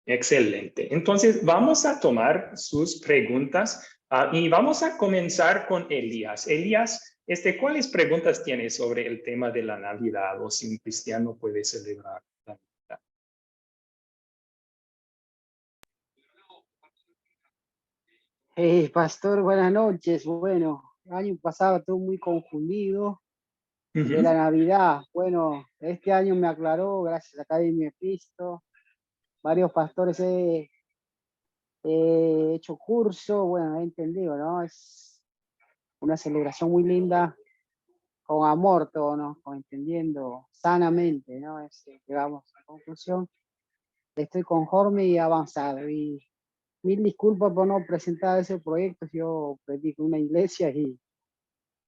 Excelente. Entonces, vamos a tomar sus preguntas y vamos a comenzar con Elías. Elías, ¿cuáles preguntas tienes sobre el tema de la Navidad o si un cristiano puede celebrar la Navidad? Pastor, buenas noches. Bueno, el año pasado estuve muy confundido de la Navidad. Bueno, este año me aclaró, gracias a Academia de Cristo. Varios pastores he hecho curso, bueno, he entendido, ¿no? Es una celebración muy linda, con amor todo, ¿no? Con entendiendo sanamente, ¿no? Llegamos a la conclusión. Estoy conforme y avanzado. Y mil disculpas por no presentar ese proyecto. Yo predico en una iglesia y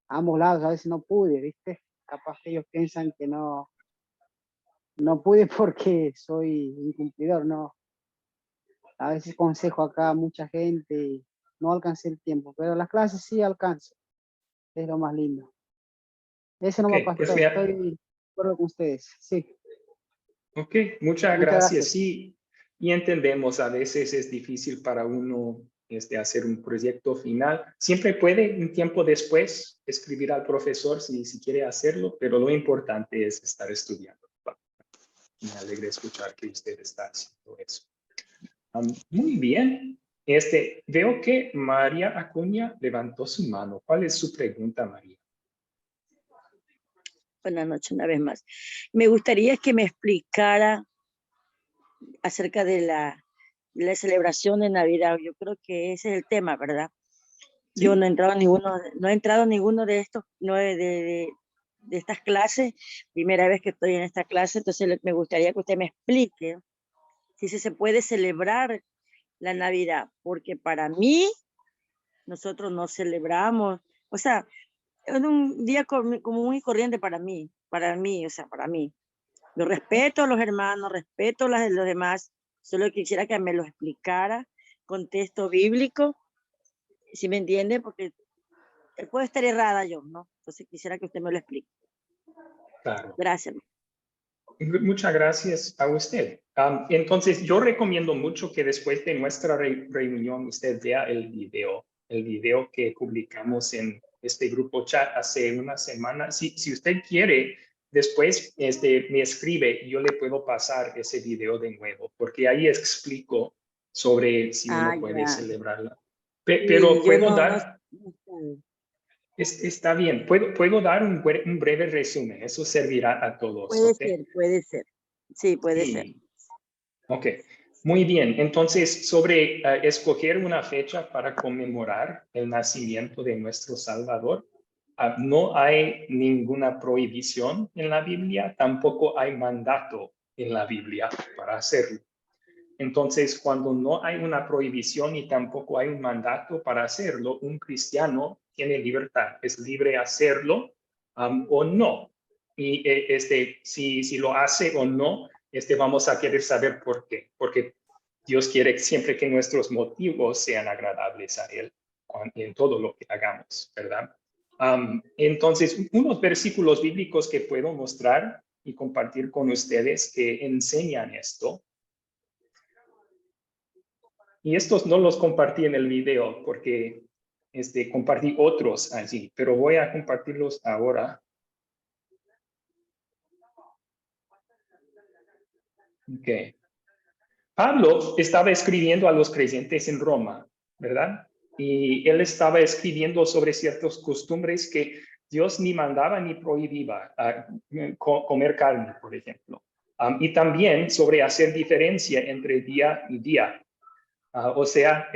a ambos lados a veces no pude, ¿viste? Capaz que ellos piensan que no pude porque soy incumplidor, ¿no? A veces consejo acá a mucha gente y no alcancé el tiempo, pero las clases sí alcanzo, es lo más lindo. Eso no Ok, me pues pastor, mira. estoy de acuerdo con ustedes, sí. Ok, muchas Muchas gracias. gracias. Sí, y entendemos, a veces es difícil para uno hacer un proyecto final. Siempre puede un tiempo después escribir al profesor si quiere hacerlo, pero lo importante es estar estudiando. Me alegra escuchar que usted está haciendo eso. Muy bien. Veo que María Acuña levantó su mano. ¿Cuál es su pregunta, María? Buenas noches una vez más. Me gustaría que me explicara acerca de la celebración de Navidad. Yo creo que ese es el tema, ¿verdad? ¿Sí? Yo no he entrado a ninguno de estos, de estas clases. Primera vez que estoy en esta clase, entonces me gustaría que usted me explique si se puede celebrar la Navidad, porque para mí, nosotros no celebramos, o sea, es un día común y corriente para mí, o sea, para mí. Yo respeto a los hermanos, respeto a los demás, solo quisiera que me lo explicara con texto bíblico, si me entiende, porque puede estar errada yo, ¿no? Entonces quisiera que usted me lo explique. Claro. Gracias. Muchas gracias a usted. Entonces, yo recomiendo mucho que después de nuestra reunión usted vea el video que publicamos en este grupo chat hace una semana. Si usted quiere, después me escribe y yo le puedo pasar ese video de nuevo, porque ahí explico sobre si uno puede Ya. celebrarla. Y Pero yo puedo dar... no. Está bien, puedo dar un breve resumen, eso servirá a todos, Puede ¿ok? ser, puede ser. Sí, puede ser. Sí, ok. Muy bien, entonces sobre escoger una fecha para conmemorar el nacimiento de nuestro Salvador, no hay ninguna prohibición en la Biblia, tampoco hay mandato en la Biblia para hacerlo. Entonces, cuando no hay una prohibición y tampoco hay un mandato para hacerlo, un cristiano tiene libertad, es libre hacerlo o no. Y si lo hace o no, vamos a querer saber por qué. Porque Dios quiere siempre que nuestros motivos sean agradables a Él en todo lo que hagamos, ¿verdad? Entonces, unos versículos bíblicos que puedo mostrar y compartir con ustedes que enseñan esto. Y estos no los compartí en el video porque compartí otros allí, pero voy a compartirlos ahora. Ok. Pablo estaba escribiendo a los creyentes en Roma, ¿verdad? Y él estaba escribiendo sobre ciertas costumbres que Dios ni mandaba ni prohibía, comer carne, por ejemplo. Y también sobre hacer diferencia entre día y día. O sea,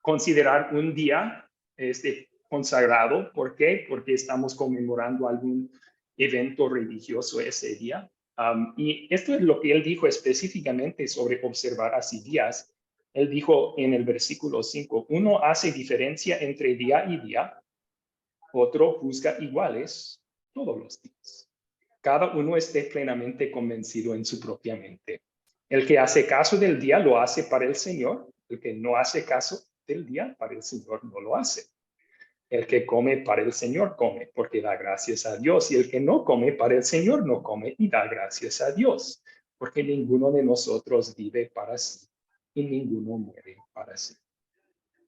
considerar un día consagrado. ¿Por qué? Porque estamos conmemorando algún evento religioso ese día. Y esto es lo que él dijo específicamente sobre observar así días. Él dijo en el versículo 5, uno hace diferencia entre día y día, otro juzga iguales todos los días. Cada uno esté plenamente convencido en su propia mente. El que hace caso del día lo hace para el Señor. El que no hace caso del día para el Señor no lo hace. El que come para el Señor come porque da gracias a Dios. Y el que no come para el Señor no come y da gracias a Dios. porque ninguno de nosotros vive para sí y ninguno muere para sí.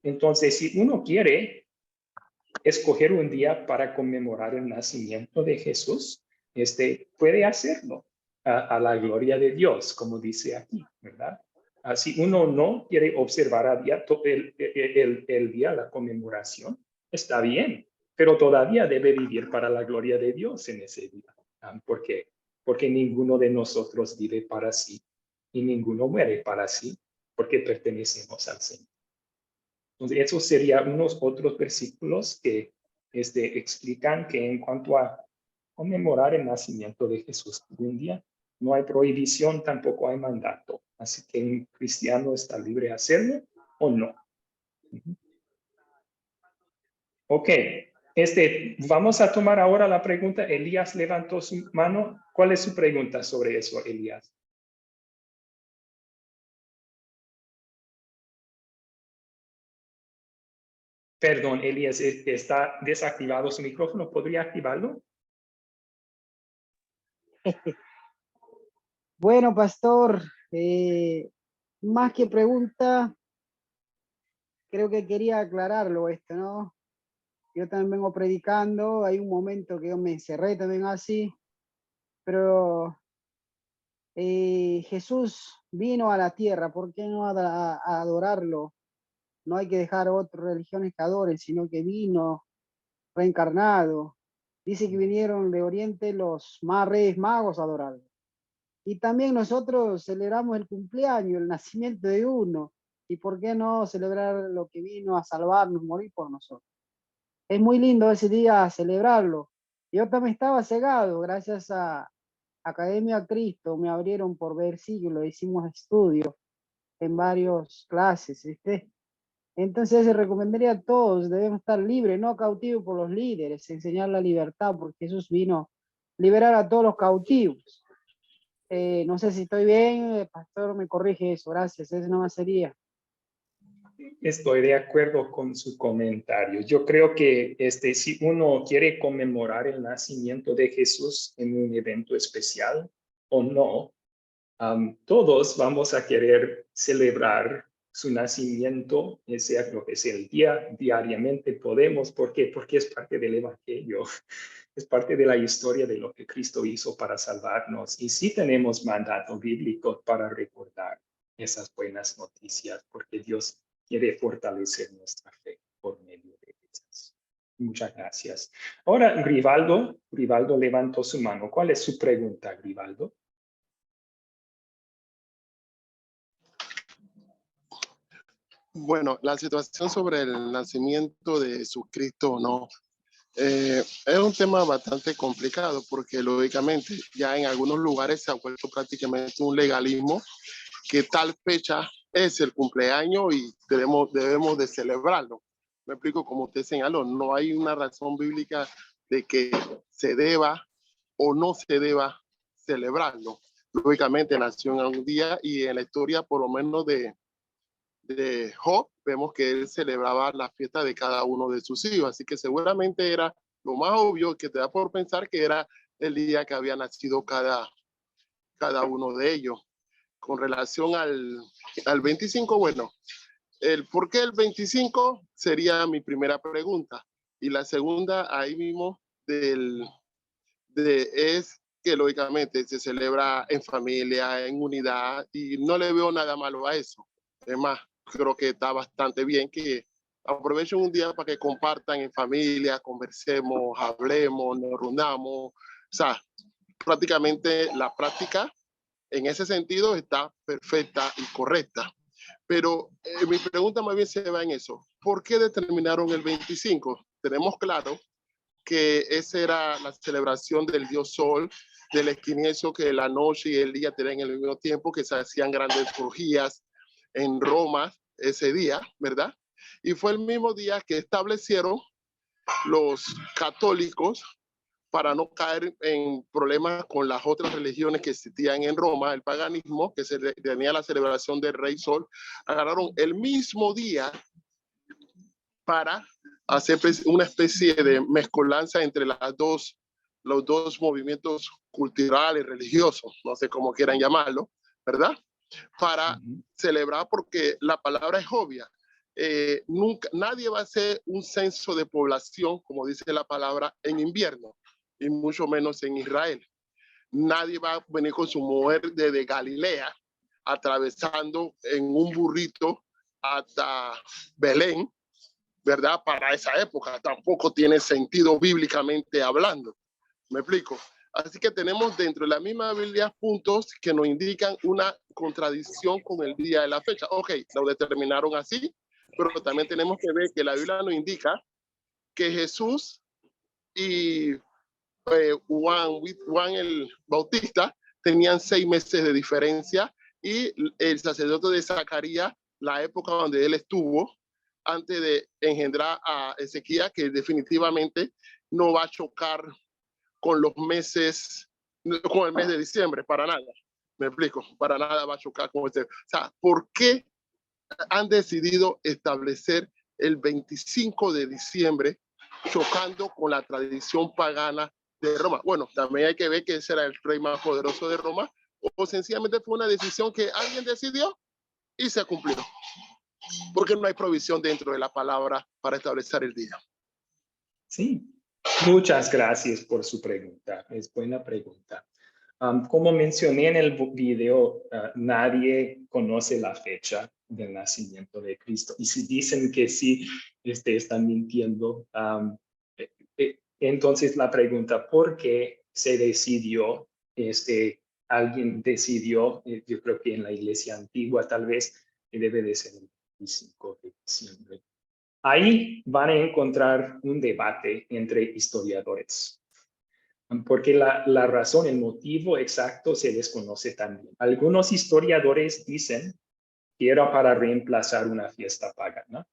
Entonces, si uno quiere escoger un día para conmemorar el nacimiento de Jesús, puede hacerlo a la gloria de Dios, como dice aquí, ¿verdad? Si uno no quiere observar el día, la conmemoración, está bien, pero todavía debe vivir para la gloria de Dios en ese día. ¿Por qué? Porque ninguno de nosotros vive para sí y ninguno muere para sí, porque pertenecemos al Señor. Entonces, esos serían unos otros versículos que explican que en cuanto a conmemorar el nacimiento de Jesús un día, no hay prohibición, tampoco hay mandato. Así que un cristiano está libre de hacerlo o no. Ok, vamos a tomar ahora la pregunta. Elías levantó su mano. ¿Cuál es su pregunta sobre eso, Elías? Perdón, Elías, está desactivado su micrófono. ¿Podría activarlo? Bueno, pastor, más que pregunta, creo que quería aclararlo esto, ¿no? Yo también vengo predicando, hay un momento que yo me encerré también así, pero Jesús vino a la tierra, ¿por qué no a adorarlo? No hay que dejar otras religiones que adoren, sino que vino reencarnado. Dice que vinieron de Oriente los reyes magos a adorarlo. Y también nosotros celebramos el cumpleaños, el nacimiento de uno. ¿Y por qué no celebrar lo que vino a salvarnos, morir por nosotros? Es muy lindo ese día celebrarlo. Yo también estaba cegado, gracias a Academia Cristo, me abrieron por versículos, hicimos estudios en varias clases. Entonces se recomendaría a todos, debemos estar libres, no cautivos por los líderes, enseñar la libertad, porque Jesús vino a liberar a todos los cautivos. No sé si estoy bien, el pastor me corrige eso, gracias, eso no más sería. Estoy de acuerdo con su comentario. Yo creo que si uno quiere conmemorar el nacimiento de Jesús en un evento especial o no, todos vamos a querer celebrar su nacimiento, sea lo que sea el día, diariamente podemos. ¿Por qué? Porque es parte del Evangelio, es parte de la historia de lo que Cristo hizo para salvarnos. Y sí tenemos mandato bíblico para recordar esas buenas noticias, porque Dios quiere fortalecer nuestra fe por medio de ellas. Muchas gracias. Ahora, Grivaldo levantó su mano. ¿Cuál es su pregunta, Grivaldo? Bueno, la situación sobre el nacimiento de Jesucristo o no es un tema bastante complicado porque lógicamente ya en algunos lugares se ha vuelto prácticamente un legalismo que tal fecha es el cumpleaños y debemos de celebrarlo. Me explico, como usted señaló, no hay una razón bíblica de que se deba o no se deba celebrarlo. Lógicamente nació en un día y en la historia por lo menos de Job, vemos que él celebraba la fiesta de cada uno de sus hijos, así que seguramente era lo más obvio que te da por pensar que era el día que había nacido cada uno de ellos. Con relación al 25, bueno, el por qué el 25 sería mi primera pregunta. Y la segunda, ahí mismo, es que lógicamente se celebra en familia, en unidad, y no le veo nada malo a eso. Es más, creo que está bastante bien que aprovechen un día para que compartan en familia, conversemos, hablemos, nos reunamos. O sea, prácticamente la práctica en ese sentido está perfecta y correcta. Pero mi pregunta más bien se va en eso. ¿Por qué determinaron el 25? Tenemos claro que esa era la celebración del dios Sol, del esquinencio, que la noche y el día tenían el mismo tiempo, que se hacían grandes orgías en Roma ese día, ¿verdad? Y fue el mismo día que establecieron los católicos para no caer en problemas con las otras religiones que existían en Roma, el paganismo, que se tenía la celebración del Rey Sol, agarraron el mismo día para hacer una especie de mezcolanza entre las dos los dos movimientos culturales, religiosos, no sé cómo quieran llamarlo, ¿verdad? Para celebrar, porque la palabra es obvia. Nadie va a hacer un censo de población, como dice la palabra, en invierno, y mucho menos en Israel. Nadie va a venir con su mujer desde Galilea, atravesando en un burrito hasta Belén, ¿verdad? Para esa época tampoco tiene sentido bíblicamente hablando. ¿Me explico? Así que tenemos dentro de la misma Biblia puntos que nos indican una contradicción con el día de la fecha. Ok, lo determinaron así, pero también tenemos que ver que la Biblia nos indica que Jesús y Juan el Bautista tenían 6 meses de diferencia, y el sacerdote de Zacarías, la época donde él estuvo antes de engendrar a Ezequías, que definitivamente no va a chocar con los meses, con el mes de diciembre, para nada. Me explico, para nada va a chocar con este. O sea, ¿por qué han decidido establecer el 25 de diciembre chocando con la tradición pagana de Roma? Bueno, también hay que ver que ese era el rey más poderoso de Roma, o sencillamente fue una decisión que alguien decidió y se cumplió, porque no hay provisión dentro de la palabra para establecer el día. Sí, muchas gracias por su pregunta. Es buena pregunta. Como mencioné en el video, nadie conoce la fecha del nacimiento de Cristo. Y si dicen que sí, están mintiendo. Entonces la pregunta, ¿por qué se decidió, alguien decidió, yo creo que en la iglesia antigua tal vez, que debe de ser el 25 de diciembre? Ahí van a encontrar un debate entre historiadores, porque la razón, el motivo exacto se desconoce también. Algunos historiadores dicen que era para reemplazar una fiesta pagana.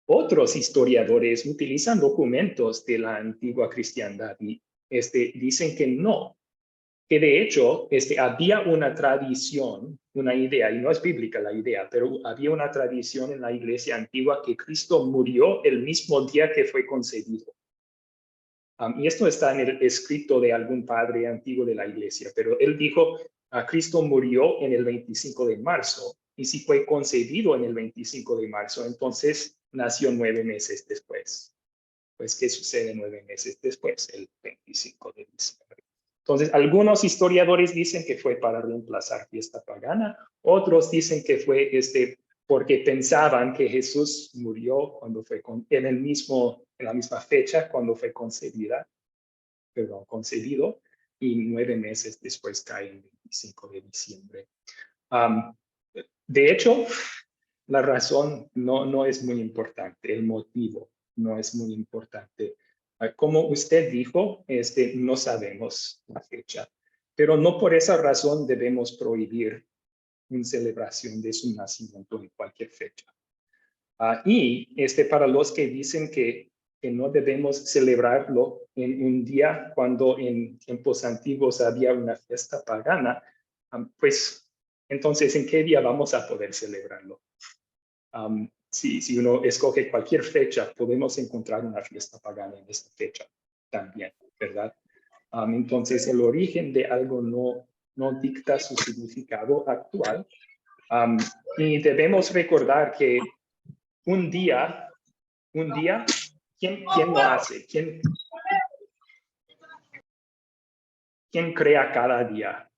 Otros historiadores utilizan documentos de la antigua cristiandad y dicen que no, que de hecho había una tradición, una idea, y no es bíblica la idea, pero había una tradición en la iglesia antigua que Cristo murió el mismo día que fue concebido. Y esto está en el escrito de algún padre antiguo de la iglesia, pero él dijo, Cristo murió en el 25 de marzo, y si fue concebido en el 25 de marzo, entonces nació 9 meses después. Pues, ¿qué sucede 9 meses después? El 25 de diciembre. Entonces, algunos historiadores dicen que fue para reemplazar fiesta pagana, otros dicen que fue porque pensaban que Jesús murió cuando fue en la misma fecha cuando fue concebido, y 9 meses después cae el 25 de diciembre. De hecho, la razón no es muy importante, el motivo no es muy importante. Como usted dijo, no sabemos la fecha, pero no por esa razón debemos prohibir una celebración de su nacimiento en cualquier fecha. Y para los que dicen que no debemos celebrarlo en un día cuando en tiempos antiguos había una fiesta pagana, pues entonces, ¿en qué día vamos a poder celebrarlo? Si uno escoge cualquier fecha, podemos encontrar una fiesta pagana en esta fecha también, ¿verdad? Entonces, el origen de algo no dicta su significado actual. Y debemos recordar que un día, ¿quién lo hace? ¿Quién crea cada día?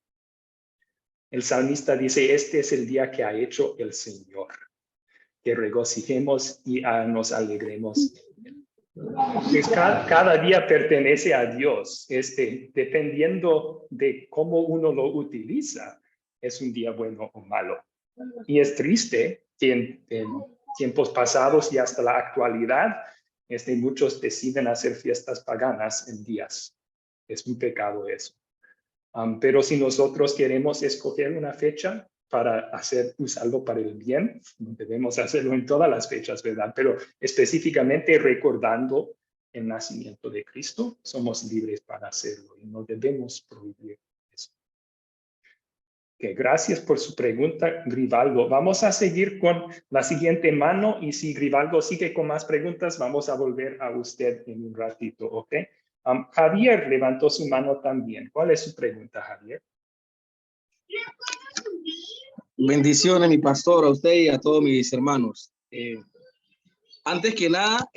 El salmista dice, este es el día que ha hecho el Señor, que regocijemos y nos alegremos. Pues cada día pertenece a Dios. Dependiendo de cómo uno lo utiliza, es un día bueno o malo. Y es triste que en tiempos pasados y hasta la actualidad, muchos deciden hacer fiestas paganas en días. Es un pecado eso. Pero si nosotros queremos escoger una fecha para usarlo para el bien, debemos hacerlo en todas las fechas, ¿verdad? Pero específicamente recordando el nacimiento de Cristo, somos libres para hacerlo y no debemos prohibir eso. Okay, gracias por su pregunta, Grivaldo. Vamos a seguir con la siguiente mano y si Grivaldo sigue con más preguntas, vamos a volver a usted en un ratito, ¿ok? Javier levantó su mano también. ¿Cuál es su pregunta, Javier? Bendiciones, mi pastor, a usted y a todos mis hermanos. Antes que nada,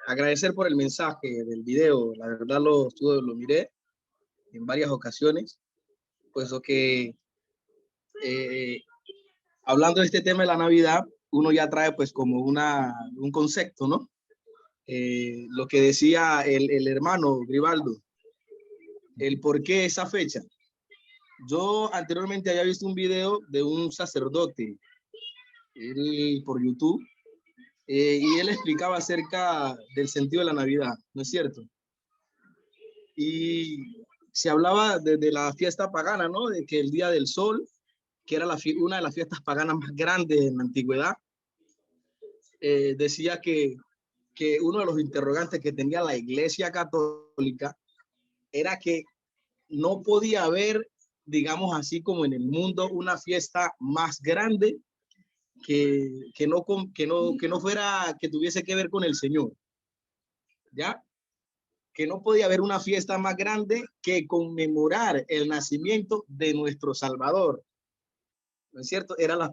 agradecer por el mensaje del video. La verdad lo miré en varias ocasiones, puesto que hablando de este tema de la Navidad, uno ya trae pues como un concepto, ¿no? Lo que decía el hermano Gribaldo, el por qué esa fecha. Yo anteriormente había visto un video de un sacerdote por YouTube, y él explicaba acerca del sentido de la Navidad, ¿no es cierto? Y se hablaba de la fiesta pagana, ¿no? De que el Día del Sol, que era una de las fiestas paganas más grandes en la antigüedad, decía que uno de los interrogantes que tenía la Iglesia Católica era que no podía haber, digamos así como en el mundo, una fiesta más grande que no fuera, que tuviese que ver con el Señor, ¿ya? Que no podía haber una fiesta más grande que conmemorar el nacimiento de nuestro Salvador, ¿no es cierto? Era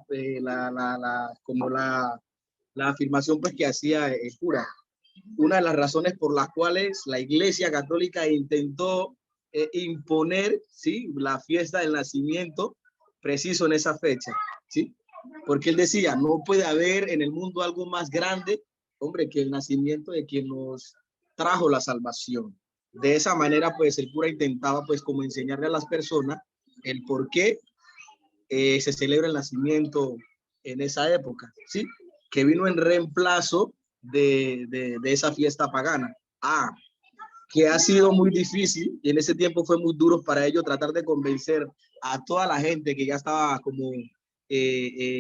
como la afirmación pues que hacía el cura. Una de las razones por las cuales la Iglesia Católica intentó imponer, ¿sí?, la fiesta del nacimiento preciso en esa fecha, ¿sí? Porque él decía, no puede haber en el mundo algo más grande, hombre, que el nacimiento de quien nos trajo la salvación. De esa manera, pues, el cura intentaba, pues, como enseñarle a las personas el por qué se celebra el nacimiento en esa época, ¿sí? Que vino en reemplazo de esa fiesta pagana. Que ha sido muy difícil y en ese tiempo fue muy duro para ellos tratar de convencer a toda la gente que ya estaba como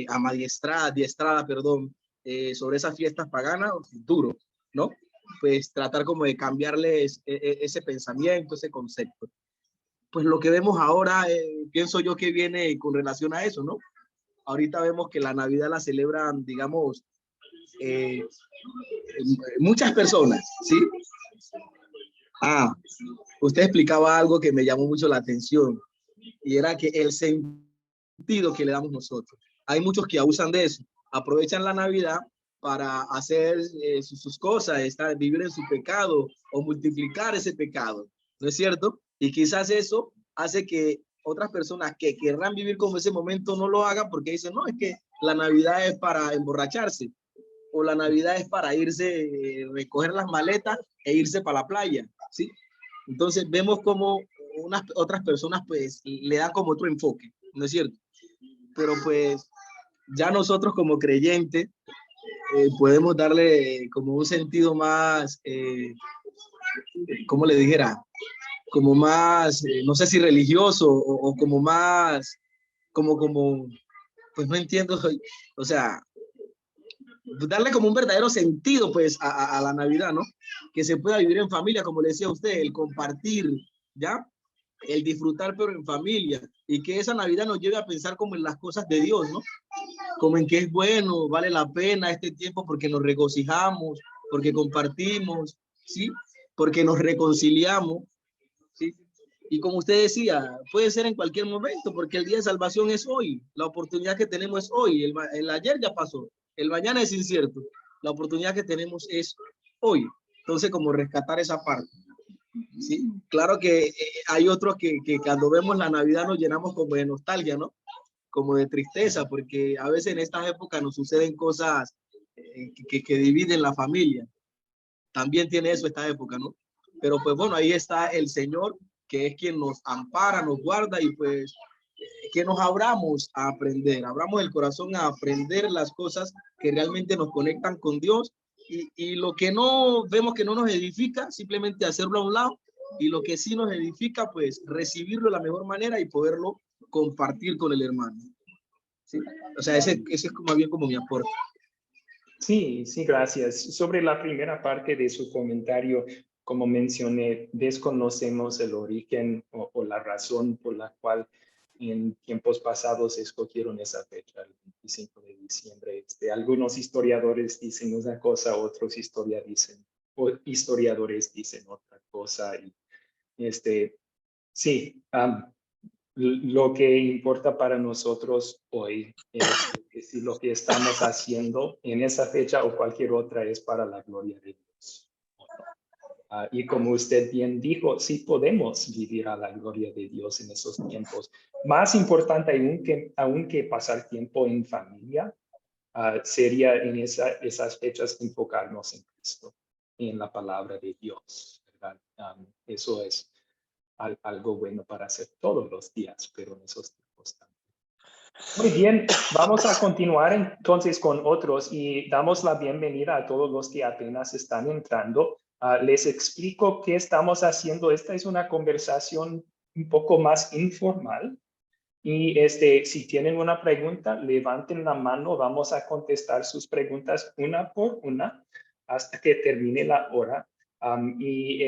adiestrada, perdón, sobre esas fiestas paganas, duro, ¿no? Pues tratar como de cambiarles ese pensamiento, ese concepto. Pues lo que vemos ahora, pienso yo que viene con relación a eso, ¿no? Ahorita vemos que la Navidad la celebran, digamos, muchas personas, ¿sí? Usted explicaba algo que me llamó mucho la atención y era que el sentido que le damos nosotros. Hay muchos que abusan de eso, aprovechan la Navidad para hacer sus cosas, vivir en su pecado o multiplicar ese pecado, ¿no es cierto? Y quizás eso hace que otras personas que querrán vivir como ese momento no lo hagan porque dicen, no, es que la Navidad es para emborracharse o la Navidad es para irse, recoger las maletas e irse para la playa, ¿sí? Entonces vemos como otras personas pues le dan como otro enfoque, ¿no es cierto? Pero pues ya nosotros como creyentes podemos darle como un sentido más, ¿cómo le dijera? Como más, no sé si religioso o como más, pues no entiendo, o sea, darle como un verdadero sentido pues a la Navidad, ¿no? Que se pueda vivir en familia, como le decía usted, el compartir, ¿ya? El disfrutar pero en familia y que esa Navidad nos lleve a pensar como en las cosas de Dios, ¿no? Como en que es bueno, vale la pena este tiempo porque nos regocijamos, porque compartimos, ¿sí? Porque nos reconciliamos, ¿sí? Y como usted decía, puede ser en cualquier momento, porque el día de salvación es hoy, la oportunidad que tenemos es hoy, el ayer ya pasó, el mañana es incierto, la oportunidad que tenemos es hoy. Entonces, como rescatar esa parte. Sí, claro que hay otros que cuando vemos la Navidad nos llenamos como de nostalgia, ¿no? Como de tristeza, porque a veces en estas épocas nos suceden cosas que dividen la familia. También tiene eso esta época, ¿no? Pero pues bueno, ahí está el Señor, que es quien nos ampara, nos guarda y pues que nos abramos a aprender, abramos el corazón a aprender las cosas que realmente nos conectan con Dios y lo que no vemos que no nos edifica, simplemente hacerlo a un lado y lo que sí nos edifica, pues recibirlo de la mejor manera y poderlo compartir con el hermano. ¿Sí? O sea, ese es como bien como mi aporte. Sí, sí, gracias. Sobre la primera parte de su comentario, como mencioné, desconocemos el origen o la razón por la cual en tiempos pasados escogieron esa fecha, el 25 de diciembre. Algunos historiadores dicen una cosa, otros historiadores historiadores dicen otra cosa. Y sí, lo que importa para nosotros hoy es que si lo que estamos haciendo en esa fecha o cualquier otra es para la gloria de Dios. Y como usted bien dijo, sí podemos vivir a la gloria de Dios en esos tiempos. Más importante aún que pasar tiempo en familia, sería en esas fechas enfocarnos en Cristo, en la palabra de Dios, ¿verdad? Eso es algo bueno para hacer todos los días, pero en esos tiempos también. Muy bien, vamos a continuar entonces con otros y damos la bienvenida a todos los que apenas están entrando. Les explico qué estamos haciendo. Esta es una conversación un poco más informal. Y si tienen una pregunta, levanten la mano. Vamos a contestar sus preguntas una por una hasta que termine la hora. Y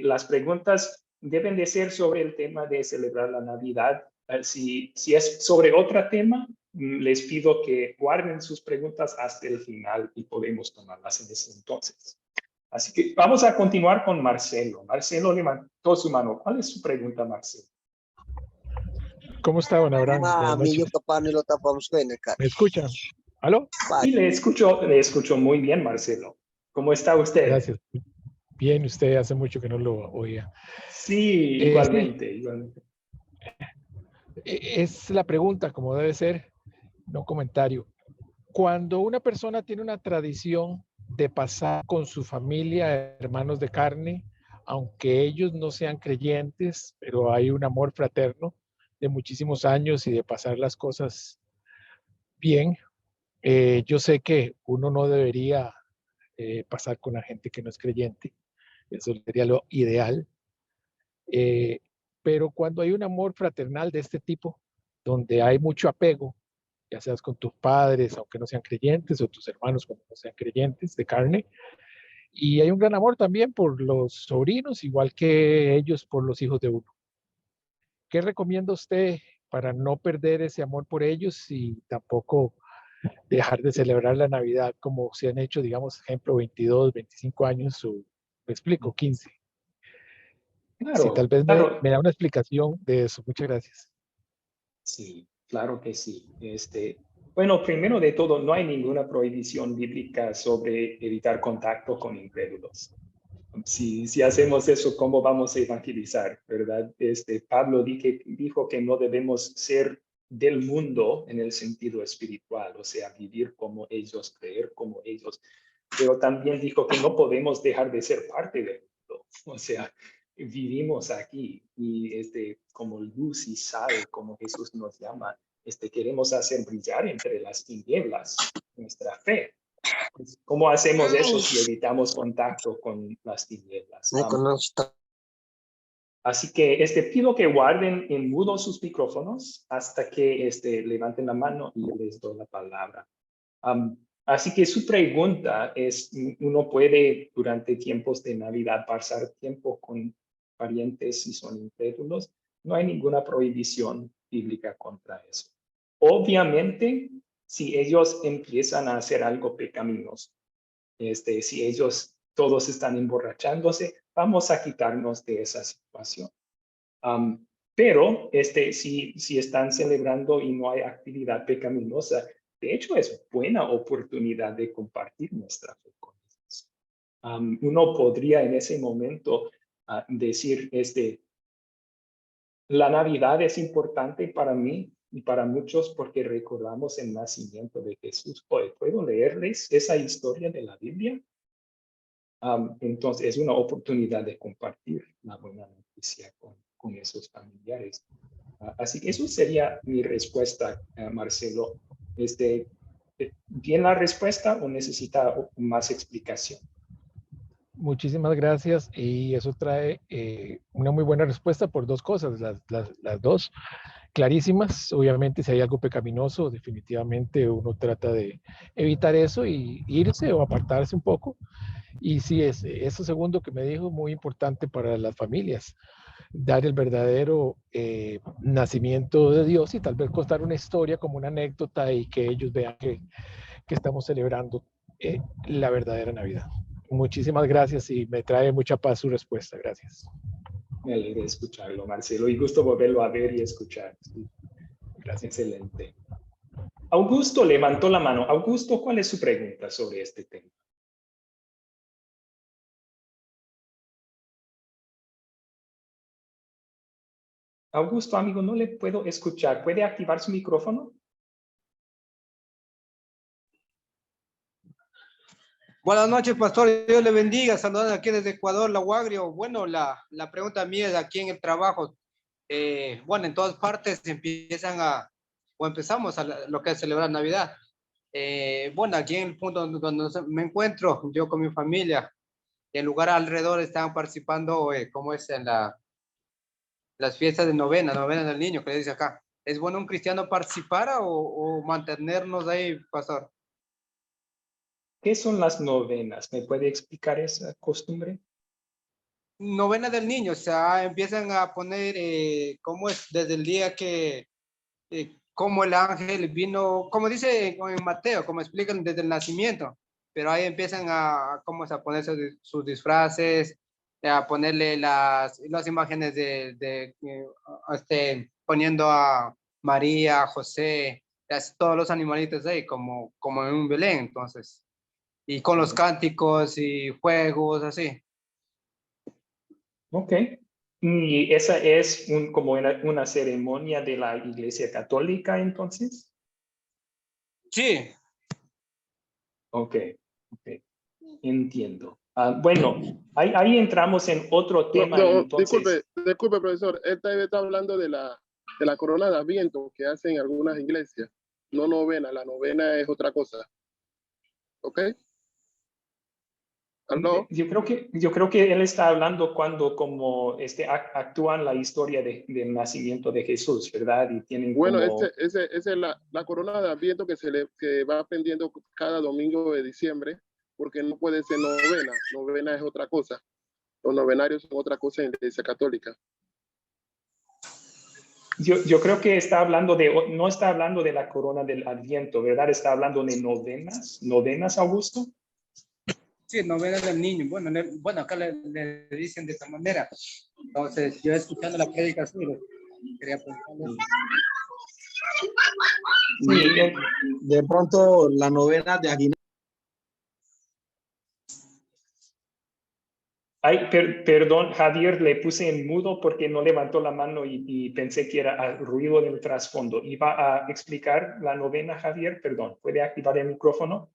las preguntas deben de ser sobre el tema de celebrar la Navidad. Si es sobre otro tema, les pido que guarden sus preguntas hasta el final y podemos tomarlas en ese entonces. Así que vamos a continuar con Marcelo. Marcelo levantó su mano. ¿Cuál es su pregunta, Marcelo? ¿Cómo está, don Abraham? Buenas noches. ¿Me escucha? ¿Aló? Sí, le escucho muy bien, Marcelo. ¿Cómo está usted? Gracias. Bien, usted hace mucho que no lo oía. Sí, igualmente, igualmente. Es la pregunta, como debe ser, no comentario. Cuando una persona tiene una tradición de pasar con su familia, hermanos de carne, aunque ellos no sean creyentes, pero hay un amor fraterno de muchísimos años y de pasar las cosas bien, yo sé que uno no debería pasar con la gente que no es creyente, eso sería lo ideal, pero cuando hay un amor fraternal de este tipo, donde hay mucho apego, ya seas con tus padres, aunque no sean creyentes, o tus hermanos cuando no sean creyentes de carne, y hay un gran amor también por los sobrinos, igual que ellos por los hijos de uno. ¿Qué recomienda usted para no perder ese amor por ellos y tampoco dejar de celebrar la Navidad como se han hecho, digamos, ejemplo, 22, 25 años o, me explico, 15? Si tal Claro, vez claro. me da una explicación de eso. Muchas gracias. Sí, claro que sí. Bueno, primero de todo, no hay ninguna prohibición bíblica sobre evitar contacto con incrédulos. Si hacemos eso, ¿cómo vamos a evangelizar, verdad? Pablo dijo que no debemos ser del mundo en el sentido espiritual, o sea, vivir como ellos, creer como ellos, pero también dijo que no podemos dejar de ser parte del mundo, o sea, vivimos aquí y como luz y sal, como Jesús nos llama, queremos hacer brillar entre las tinieblas nuestra fe. ¿Cómo hacemos eso si evitamos contacto con las tinieblas? Así que pido que guarden en mudo sus micrófonos hasta que levanten la mano y les doy la palabra. Así que su pregunta es, ¿uno puede durante tiempos de Navidad pasar tiempo con parientes si son incrédulos? No hay ninguna prohibición bíblica contra eso. Obviamente, si ellos empiezan a hacer algo pecaminoso, si ellos todos están emborrachándose, vamos a quitarnos de esa situación. Pero si están celebrando y no hay actividad pecaminosa, de hecho es buena oportunidad de compartir nuestra fe con ellos. Uno podría en ese momento decir, la Navidad es importante para mí y para muchos porque recordamos el nacimiento de Jesús. Hoy, ¿puedo leerles esa historia de la Biblia? Entonces, es una oportunidad de compartir la buena noticia con esos familiares. Así que eso sería mi respuesta, Marcelo. ¿Bien la respuesta o necesita más explicación? Muchísimas gracias y eso trae una muy buena respuesta por dos cosas, las dos clarísimas. Obviamente si hay algo pecaminoso, definitivamente uno trata de evitar eso y irse o apartarse un poco. Y sí, eso segundo que me dijo, muy importante para las familias, dar el verdadero nacimiento de Dios y tal vez contar una historia como una anécdota y que ellos vean que estamos celebrando la verdadera Navidad. Muchísimas gracias y me trae mucha paz su respuesta. Gracias. Me alegra escucharlo, Marcelo, y gusto volverlo a ver y escuchar. Sí. Gracias. Excelente. Augusto levantó la mano. Augusto, ¿cuál es su pregunta sobre este tema? Augusto, amigo, no le puedo escuchar. ¿Puede activar su micrófono? Buenas noches, pastor. Dios le bendiga. Saludando aquí desde Ecuador, La Guagrio. Bueno, la pregunta mía es aquí en el trabajo. Bueno, en todas partes empiezan o empezamos lo que es celebrar Navidad. Bueno, aquí en el punto donde me encuentro, yo con mi familia, y el lugar alrededor están participando, como es en las fiestas de novena del niño, que le dice acá. ¿Es bueno un cristiano participar o mantenernos ahí, pastor? ¿Qué son las novenas? ¿Me puede explicar esa costumbre? Novena del niño, o sea, empiezan a poner cómo es desde el día que, cómo el ángel vino, como dice en Mateo, como explican desde el nacimiento, pero ahí empiezan cómo es, a ponerse sus disfraces, a ponerle las imágenes poniendo a María, José, todos los animalitos ahí, como en un Belén, entonces, y con los cánticos y juegos, así. Ok. ¿Y esa es como una ceremonia de la Iglesia Católica, entonces? Sí. Ok, ok. Entiendo. Bueno, ahí entramos en otro tema, entonces. Disculpe, profesor. Está hablando de la corona de Adviento que hacen algunas iglesias. No novena, la novena es otra cosa. ¿Ok? ¿Aló? Yo creo que él está hablando cuando como actúan la historia del nacimiento de Jesús, ¿verdad? Y tienen Bueno, como... esa es la corona de Adviento que va aprendiendo cada domingo de diciembre, porque no puede ser novena. Novena es otra cosa. Los novenarios son otra cosa en la Iglesia Católica. Yo creo que no está hablando de la corona del Adviento, ¿verdad? Está hablando de novenas. ¿Novenas, Augusto? Sí, novena del niño. Bueno, acá le dicen de esta manera. Entonces, yo escuchando la predicación, quería preguntarle. Sí, De pronto la novena de Aguinaldo. Ay, perdón, Javier, le puse en mudo porque no levantó la mano y pensé que era ruido del trasfondo. ¿Iba a explicar la novena, Javier? Perdón, ¿puede activar el micrófono?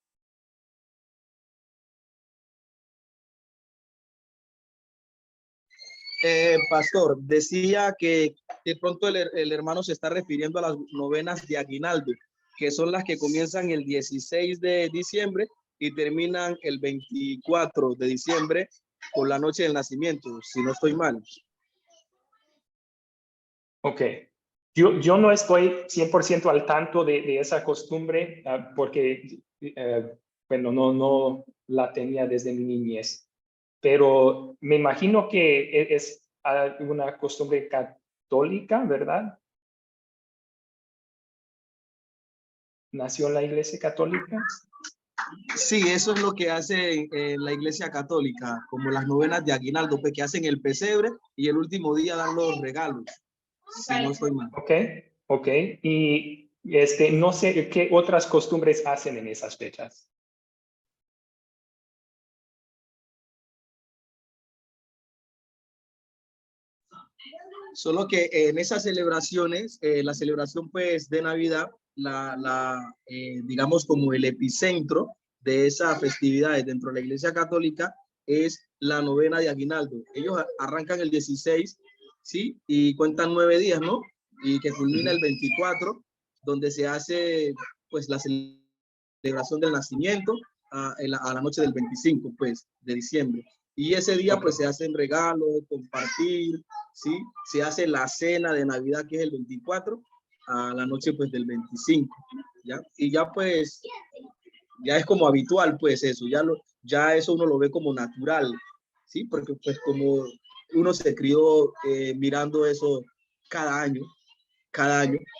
Pastor, decía que de pronto el hermano se está refiriendo a las novenas de Aguinaldo, que son las que comienzan el 16 de diciembre y terminan el 24 de diciembre con la noche del nacimiento, si no estoy mal. Ok. Yo no estoy 100% al tanto de esa costumbre porque, bueno, no la tenía desde mi niñez. Pero me imagino que es una costumbre católica, ¿verdad? ¿Nació en la Iglesia Católica? Sí, eso es lo que hace en la Iglesia Católica, como las novenas de Aguinaldo, pues, que hacen el pesebre y el último día dan los regalos, si no estoy mal. Ok, ok. Y no sé qué otras costumbres hacen en esas fechas. Solo que en esas celebraciones, la celebración pues de Navidad, digamos como el epicentro de esas festividades dentro de la Iglesia Católica es la novena de Aguinaldo. Ellos arrancan el 16, ¿sí? Y cuentan 9 días, ¿no? Y que culmina el 24, donde se hace pues la celebración del nacimiento a la noche del 25, pues, de diciembre. Y ese día pues se hacen regalos, compartir, ¿sí? Se hace la cena de Navidad, que es el 24, a la noche pues del 25, ¿ya? Y ya pues, ya es como habitual pues eso, ya eso uno lo ve como natural, ¿sí? Porque pues como uno se crió mirando eso cada año,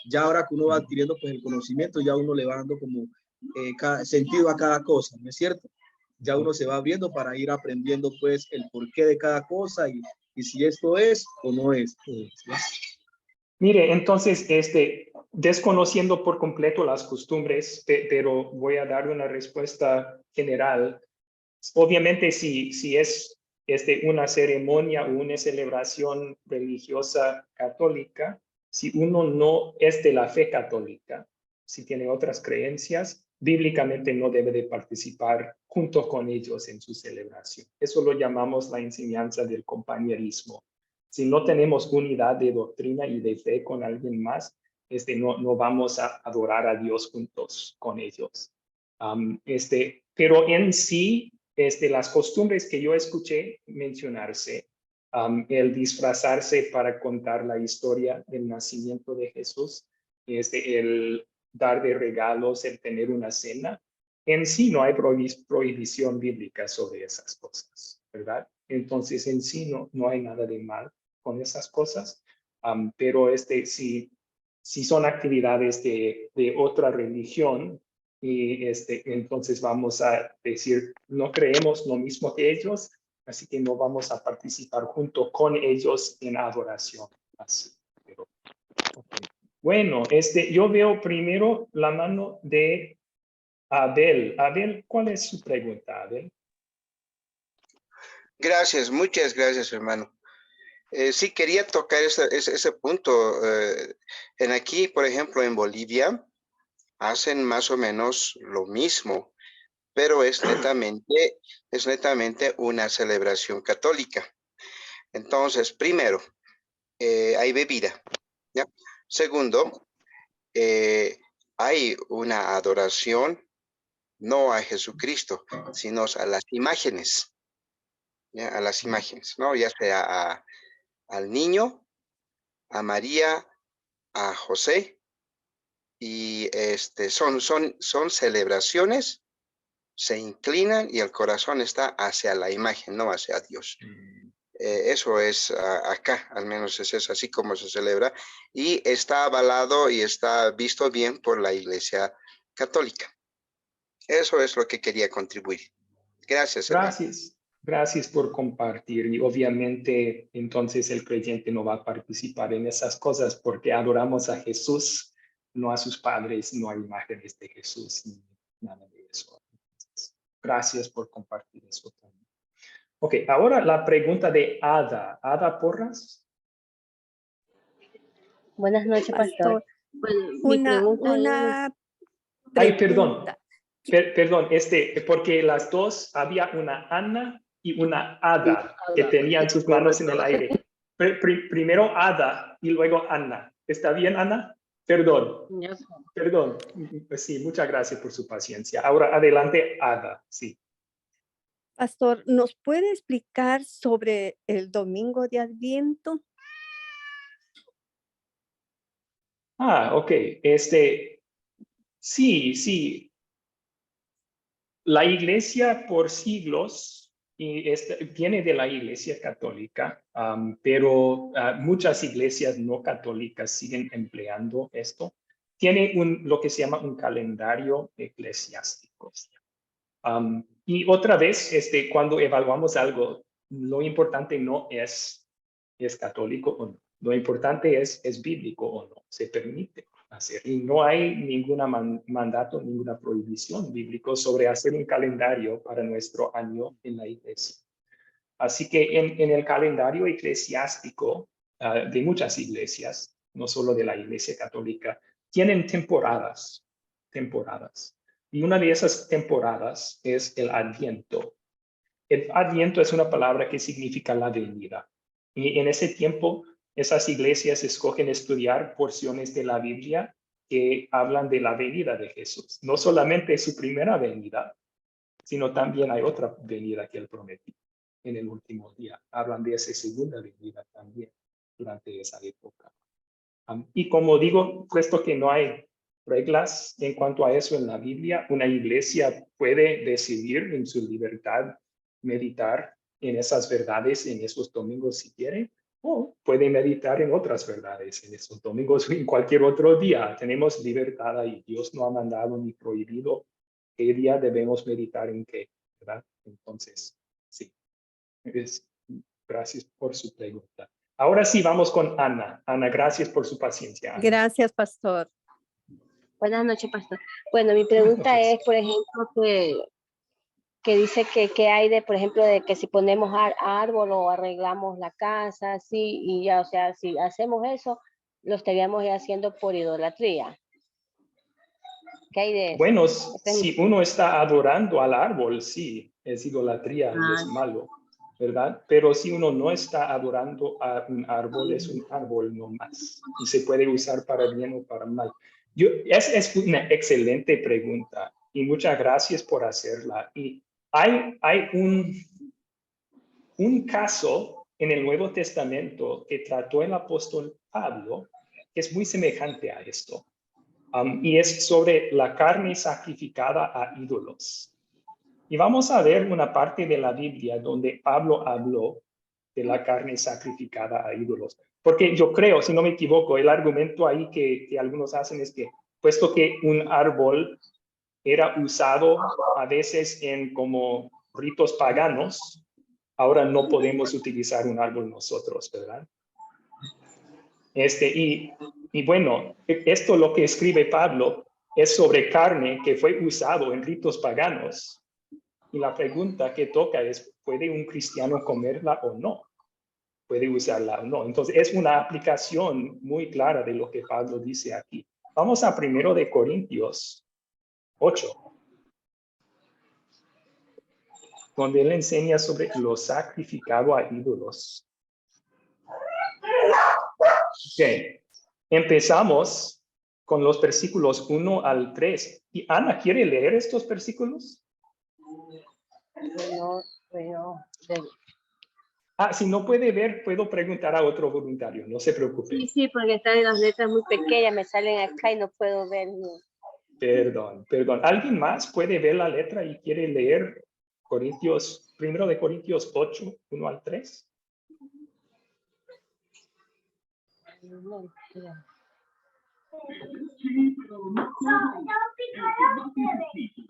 ya ahora que uno va adquiriendo pues el conocimiento, ya uno le va dando como sentido a cada cosa, ¿no es cierto? ya uno se va viendo para ir aprendiendo pues el porqué de cada cosa y si esto es o no es. ¿Ya? Mire, entonces, desconociendo por completo las costumbres, pero voy a dar una respuesta general. Obviamente, si es una ceremonia o una celebración religiosa católica, si uno no es de la fe católica, si tiene otras creencias, bíblicamente no debe de participar junto con ellos en su celebración. Eso lo llamamos la enseñanza del compañerismo. Si no tenemos unidad de doctrina y de fe con alguien más, no vamos a adorar a Dios juntos con ellos. Pero en sí, las costumbres que yo escuché mencionarse, el disfrazarse para contar la historia del nacimiento de Jesús, el dar de regalos, el tener una cena, en sí no hay prohibición bíblica sobre esas cosas, ¿verdad? Entonces en sí no hay nada de mal con esas cosas, pero si son actividades de otra religión, y entonces vamos a decir, no creemos lo mismo que ellos, así que no vamos a participar junto con ellos en adoración. Así, pero, okay. Bueno, yo veo primero la mano de Abel. Abel, ¿cuál es su pregunta, Abel? Gracias, muchas gracias, hermano. Sí, quería tocar ese punto. En aquí, por ejemplo, en Bolivia, hacen más o menos lo mismo, pero es netamente una celebración católica. Entonces, primero, hay bebida, ¿ya? Segundo, hay una adoración no a Jesucristo, sino a las imágenes, ¿ya? A las imágenes, ¿no? Ya sea al niño, a María, a José, y son celebraciones, se inclinan y el corazón está hacia la imagen, no hacia Dios. Eso es acá, al menos es así como se celebra, y está avalado y está visto bien por la Iglesia Católica. Eso es lo que quería contribuir. Gracias, hermano. Gracias por compartir. Y obviamente entonces el creyente no va a participar en esas cosas porque adoramos a Jesús, no a sus padres, no a imágenes de Jesús, ni nada de eso. Entonces, gracias por compartir eso también. Ok, ahora la pregunta de Ada. Ada Porras. Buenas noches, pastor. Pues, mi pregunta es... Ay, perdón. Perdón, porque las dos, había una Ana y una Ada que tenían sus manos en el aire. Primero Ada y luego Ana. ¿Está bien, Ana? Perdón. Perdón. Sí, muchas gracias por su paciencia. Ahora adelante, Ada. Sí. Pastor, ¿nos puede explicar sobre el domingo de Adviento? Ok. Sí. La iglesia por siglos viene de la iglesia católica, pero muchas iglesias no católicas siguen empleando esto. Tiene lo que se llama un calendario eclesiástico. Y otra vez, cuando evaluamos algo, lo importante no es católico o no. Lo importante es bíblico o no. Se permite hacer. Y no hay ningún mandato, ninguna prohibición bíblico sobre hacer un calendario para nuestro año en la iglesia. Así que en el calendario eclesiástico de muchas iglesias, no solo de la iglesia católica, tienen temporadas. Y una de esas temporadas es el Adviento. El Adviento es una palabra que significa la venida. Y en ese tiempo, esas iglesias escogen estudiar porciones de la Biblia que hablan de la venida de Jesús. No solamente su primera venida, sino también hay otra venida que él prometió en el último día. Hablan de esa segunda venida también durante esa época. Y como digo, puesto que no hay reglas en cuanto a eso en la Biblia, una iglesia puede decidir en su libertad meditar en esas verdades en esos domingos si quiere, o puede meditar en otras verdades en esos domingos o en cualquier otro día. Tenemos libertad ahí. Dios no ha mandado ni prohibido qué día debemos meditar en qué, ¿verdad? Entonces, sí. Gracias por su pregunta. Ahora sí, vamos con Ana. Ana, gracias por su paciencia. Ana. Gracias, pastor. Buenas noches, pastor. Bueno, mi pregunta es, por ejemplo, que dice que hay de, por ejemplo, de que si ponemos árbol o arreglamos la casa, sí, y ya, o sea, si hacemos eso, lo estaríamos ya haciendo por idolatría. ¿Qué hay de eso? Bueno, si uno está adorando al árbol, sí, es idolatría y es malo, ¿verdad? Pero si uno no está adorando a un árbol, es un árbol nomás. Y se puede usar para bien o para mal. Es una excelente pregunta y muchas gracias por hacerla. Y hay un caso en el Nuevo Testamento que trató el apóstol Pablo, que es muy semejante a esto. Y es sobre la carne sacrificada a ídolos. Y vamos a ver una parte de la Biblia donde Pablo habló de la carne sacrificada a ídolos. Porque yo creo, si no me equivoco, el argumento ahí que algunos hacen es que, puesto que un árbol era usado a veces en como ritos paganos, ahora no podemos utilizar un árbol nosotros, ¿verdad? Y bueno, esto lo que escribe Pablo es sobre carne que fue usado en ritos paganos. Y la pregunta que toca es, ¿puede un cristiano comerla o no? ¿Puede usarla o no? Entonces, es una aplicación muy clara de lo que Pablo dice aquí. Vamos a 1 de Corintios 8, donde él enseña sobre lo sacrificado a ídolos. Ok. Empezamos con los versículos 1 al 3. ¿Y Ana quiere leer estos versículos? Si no puede ver, puedo preguntar a otro voluntario, no se preocupe. Sí, porque están las letras muy pequeñas, me salen acá y no puedo ver. Perdón. ¿Alguien más puede ver la letra y quiere leer 1 de Corintios 8, 1 al 3?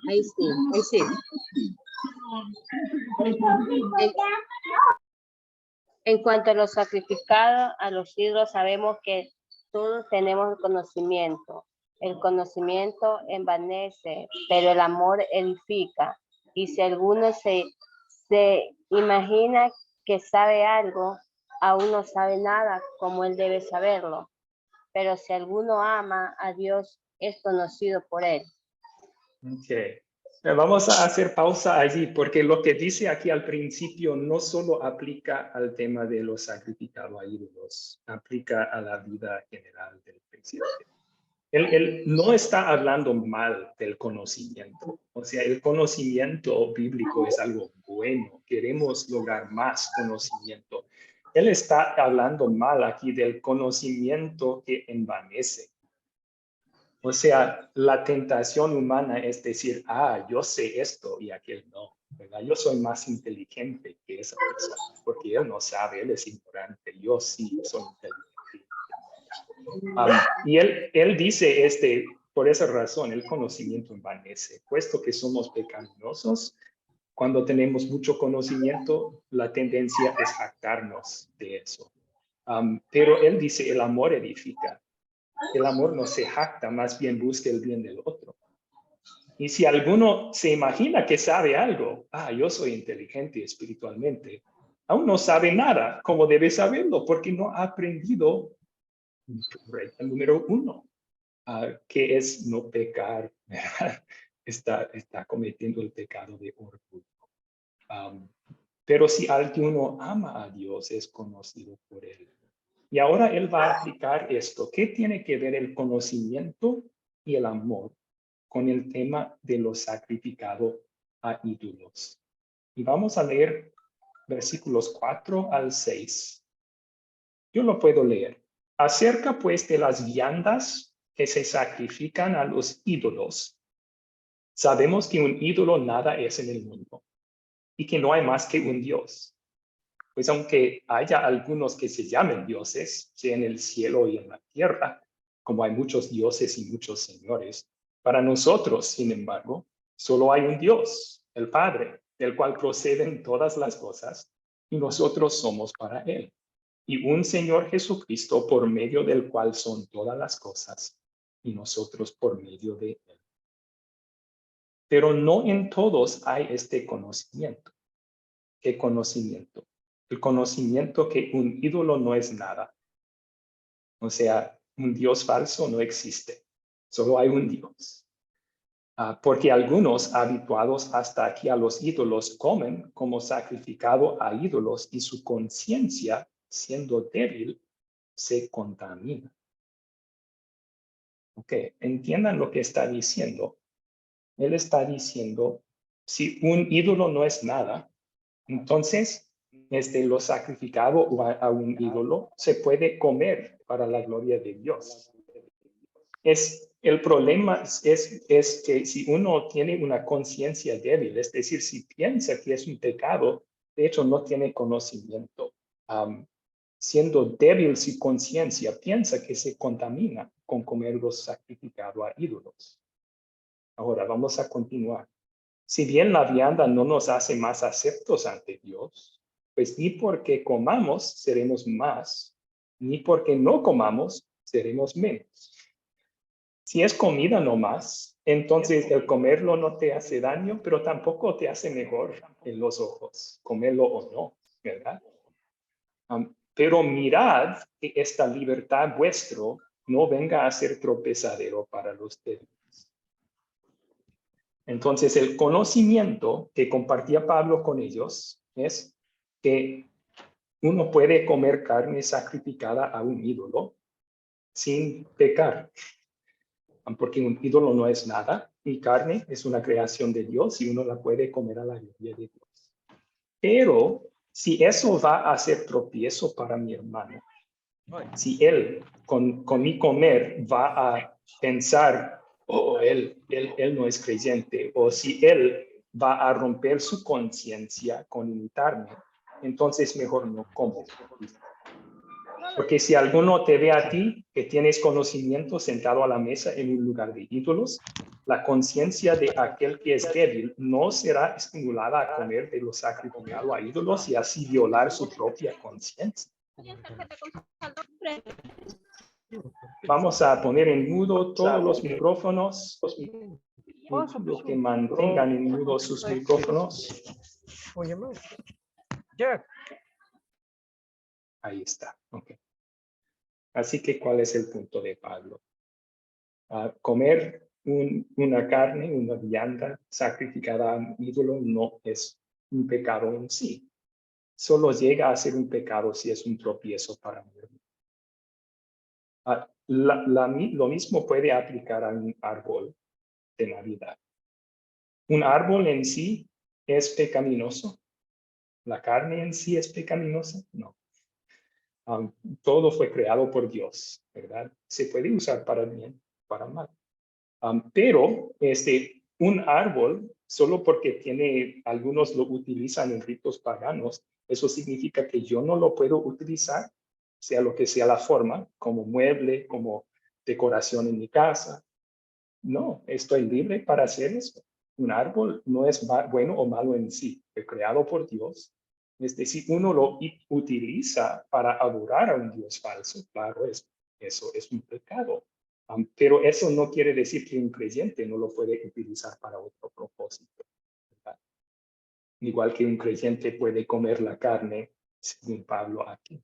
Ahí sí. En cuanto a lo sacrificado a los ídolos, sabemos que todos tenemos conocimiento. El conocimiento envanece, pero el amor edifica. Y si alguno se imagina que sabe algo, aún no sabe nada como él debe saberlo. Pero si alguno ama a Dios, es conocido por él. Ok. Vamos a hacer pausa allí, porque lo que dice aquí al principio no solo aplica al tema de los sacrificados a ídolos, aplica a la vida general del creyente. Él no está hablando mal del conocimiento. O sea, el conocimiento bíblico es algo bueno. Queremos lograr más conocimiento. Él está hablando mal aquí del conocimiento que envanece. O sea, la tentación humana es decir, yo sé esto y aquel no, ¿verdad? Yo soy más inteligente que esa persona, porque él no sabe, él es ignorante, yo sí soy inteligente. Y él dice, por esa razón, el conocimiento envanece, puesto que somos pecaminosos. Cuando tenemos mucho conocimiento, la tendencia es jactarnos de eso. Pero él dice, el amor edifica. El amor no se jacta, más bien busca el bien del otro. Y si alguno se imagina que sabe algo, yo soy inteligente espiritualmente, aún no sabe nada como debe saberlo, porque no ha aprendido regla número 1, que es no pecar. Está cometiendo el pecado de orgullo. Pero si alguno ama a Dios, es conocido por él. Y ahora él va a aplicar esto. ¿Qué tiene que ver el conocimiento y el amor con el tema de lo sacrificado a ídolos? Y vamos a leer versículos 4 al 6. Yo lo puedo leer. Acerca pues de las viandas que se sacrifican a los ídolos, sabemos que un ídolo nada es en el mundo y que no hay más que un Dios. Pues aunque haya algunos que se llamen dioses, sea en el cielo y en la tierra, como hay muchos dioses y muchos señores, para nosotros, sin embargo, solo hay un Dios, el Padre, del cual proceden todas las cosas, y nosotros somos para él. Y un Señor Jesucristo por medio del cual son todas las cosas, y nosotros por medio de él. Pero no en todos hay este conocimiento. ¿Qué conocimiento? El conocimiento que un ídolo no es nada. O sea, un Dios falso no existe. Solo hay un Dios. Porque algunos, habituados hasta aquí a los ídolos, comen como sacrificado a ídolos y su conciencia, siendo débil, se contamina. Ok, entiendan lo que está diciendo. Él está diciendo, si un ídolo no es nada, entonces lo sacrificado a un ídolo se puede comer para la gloria de Dios. El problema es que si uno tiene una conciencia débil, es decir, si piensa que es un pecado, de hecho no tiene conocimiento. Siendo débil su conciencia, piensa que se contamina con comer lo sacrificado a ídolos. Ahora vamos a continuar. Si bien la vianda no nos hace más aceptos ante Dios, pues ni porque comamos seremos más, ni porque no comamos seremos menos. Si es comida nomás, entonces el comerlo no te hace daño, pero tampoco te hace mejor en los ojos, comerlo o no, ¿verdad? Pero mirad que esta libertad vuestro no venga a ser tropezadero para los débiles. Entonces, el conocimiento que compartía Pablo con ellos es que uno puede comer carne sacrificada a un ídolo sin pecar, porque un ídolo no es nada y carne es una creación de Dios y uno la puede comer a la gloria de Dios. Pero si eso va a ser tropiezo para mi hermano, si él con mi comer va a pensar, oh, él no es creyente, o si él va a romper su conciencia con imitarme, entonces mejor no como. Porque si alguno te ve a ti que tienes conocimiento sentado a la mesa en un lugar de ídolos, la conciencia de aquel que es débil no será estimulada a comer de lo sacrificado a ídolos y así violar su propia conciencia. Vamos a poner en mudo todos los micrófonos. Los que mantengan en mudo sus micrófonos. Ahí está. Okay. Así que, ¿cuál es el punto de Pablo? Comer una carne, una vianda sacrificada a un ídolo no es un pecado en sí. Solo llega a ser un pecado si es un tropiezo para mí. Lo mismo puede aplicar a un árbol de Navidad. ¿Un árbol en sí es pecaminoso? ¿La carne en sí es pecaminosa? No. Todo fue creado por Dios, ¿verdad? Se puede usar para bien, para mal. Pero un árbol, solo porque algunos lo utilizan en ritos paganos, eso significa que yo no lo puedo utilizar, sea lo que sea la forma, como mueble, como decoración en mi casa. No, estoy libre para hacer eso. Un árbol no es bueno o malo en sí, fue creado por Dios. Es decir, uno lo utiliza para adorar a un Dios falso, claro, eso es un pecado. Pero eso no quiere decir que un creyente no lo puede utilizar para otro propósito, ¿verdad? Igual que un creyente puede comer la carne, según Pablo aquí.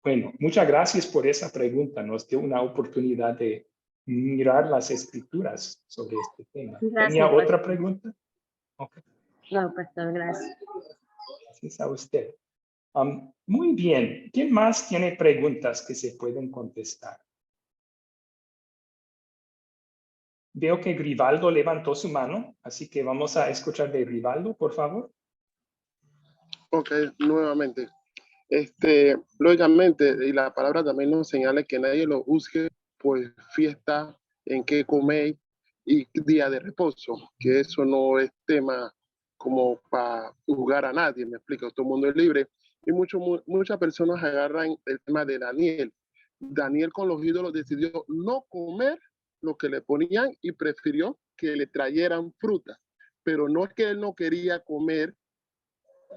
Bueno, muchas gracias por esa pregunta. Nos dio una oportunidad de mirar las escrituras sobre este tema. Gracias, ¿Tenía pastor. otra pregunta? Okay. No, pastor, gracias. Gracias a usted. Muy bien. ¿Quién más tiene preguntas que se pueden contestar? Veo que Grivaldo levantó su mano, así que vamos a escuchar de Grivaldo, por favor. Ok, nuevamente. Lógicamente, y la palabra también nos señala que nadie lo busque, pues fiesta en que coméis y día de reposo, que eso no es tema como para juzgar a nadie, me explico, todo el mundo es libre. Y muchas personas agarran el tema de Daniel. Daniel con los ídolos decidió no comer lo que le ponían y prefirió que le trajeran fruta. pero no es que él no quería comer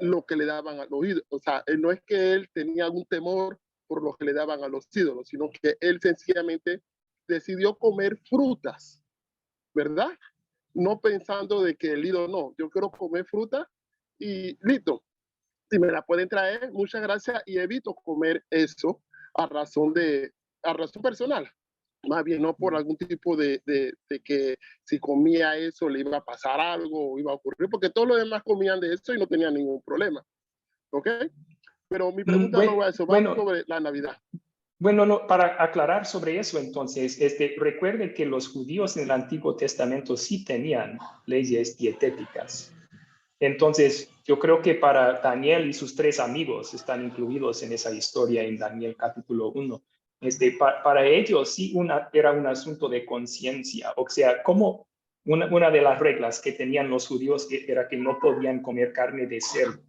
lo que le daban a los ídolos. O sea, no es que él tenía algún temor por lo que le daban a los ídolos, sino que él sencillamente decidió comer frutas, ¿verdad? No pensando de que el ídolo no, yo quiero comer fruta y listo. Si me la pueden traer, muchas gracias, y evito comer eso a razón personal. Más bien no por algún tipo de que si comía eso le iba a pasar algo o iba a ocurrir, porque todos los demás comían de eso y no tenían ningún problema. ¿Ok? Pero mi pregunta no va a eso, va sobre la Navidad. Bueno, no, para aclarar sobre eso, entonces, recuerden que los judíos en el Antiguo Testamento sí tenían leyes dietéticas. Entonces, yo creo que para Daniel y sus 3 amigos están incluidos en esa historia en Daniel capítulo 1. Para ellos sí era un asunto de conciencia. O sea, como una de las reglas que tenían los judíos era que no podían comer carne de cerdo.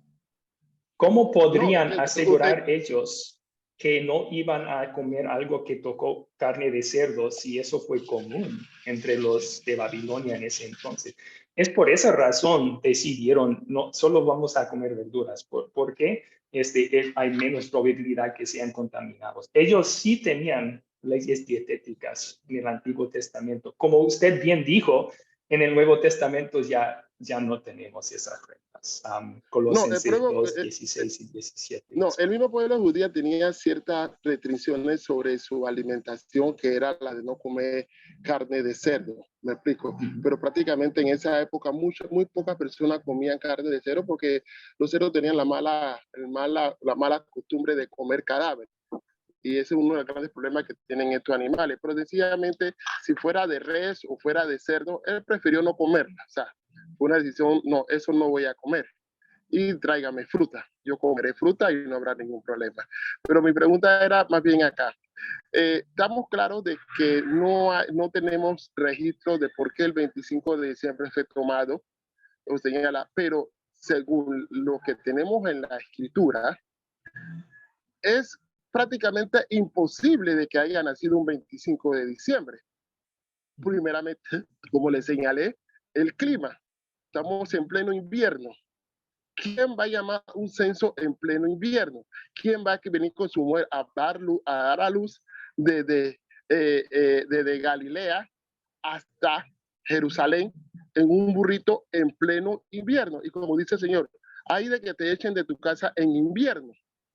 ¿Cómo podrían asegurar ellos que no iban a comer algo que tocó carne de cerdo si eso fue común entre los de Babilonia en ese entonces? Es por esa razón decidieron, no solo vamos a comer verduras, porque hay menos probabilidad que sean contaminados. Ellos sí tenían leyes dietéticas en el Antiguo Testamento. Como usted bien dijo, en el Nuevo Testamento ya no tenemos esas reglas. Colosenses 2, 16 y 17. No, el mismo pueblo judío tenía ciertas restricciones sobre su alimentación, que era la de no comer carne de cerdo, me explico. Pero prácticamente en esa época muy pocas personas comían carne de cerdo porque los cerdos tenían la mala costumbre de comer cadáveres. Y ese es uno de los grandes problemas que tienen estos animales. Pero sencillamente, si fuera de res o fuera de cerdo, él prefirió no comerla. O sea, fue una decisión, no, eso no voy a comer. Y tráigame fruta. Yo comeré fruta y no habrá ningún problema. Pero mi pregunta era más bien acá. Estamos claros de que no tenemos registro de por qué el 25 de diciembre fue tomado, o señala, pero según lo que tenemos en la escritura, es prácticamente imposible de que haya nacido un 25 de diciembre. Primeramente, como le señalé, el clima. Estamos en pleno invierno. ¿Quién va a llamar un censo en pleno invierno? ¿Quién va a venir con su mujer a dar a luz desde Galilea hasta Jerusalén en un burrito en pleno invierno? Y como dice el Señor, hay de que te echen de tu casa en invierno,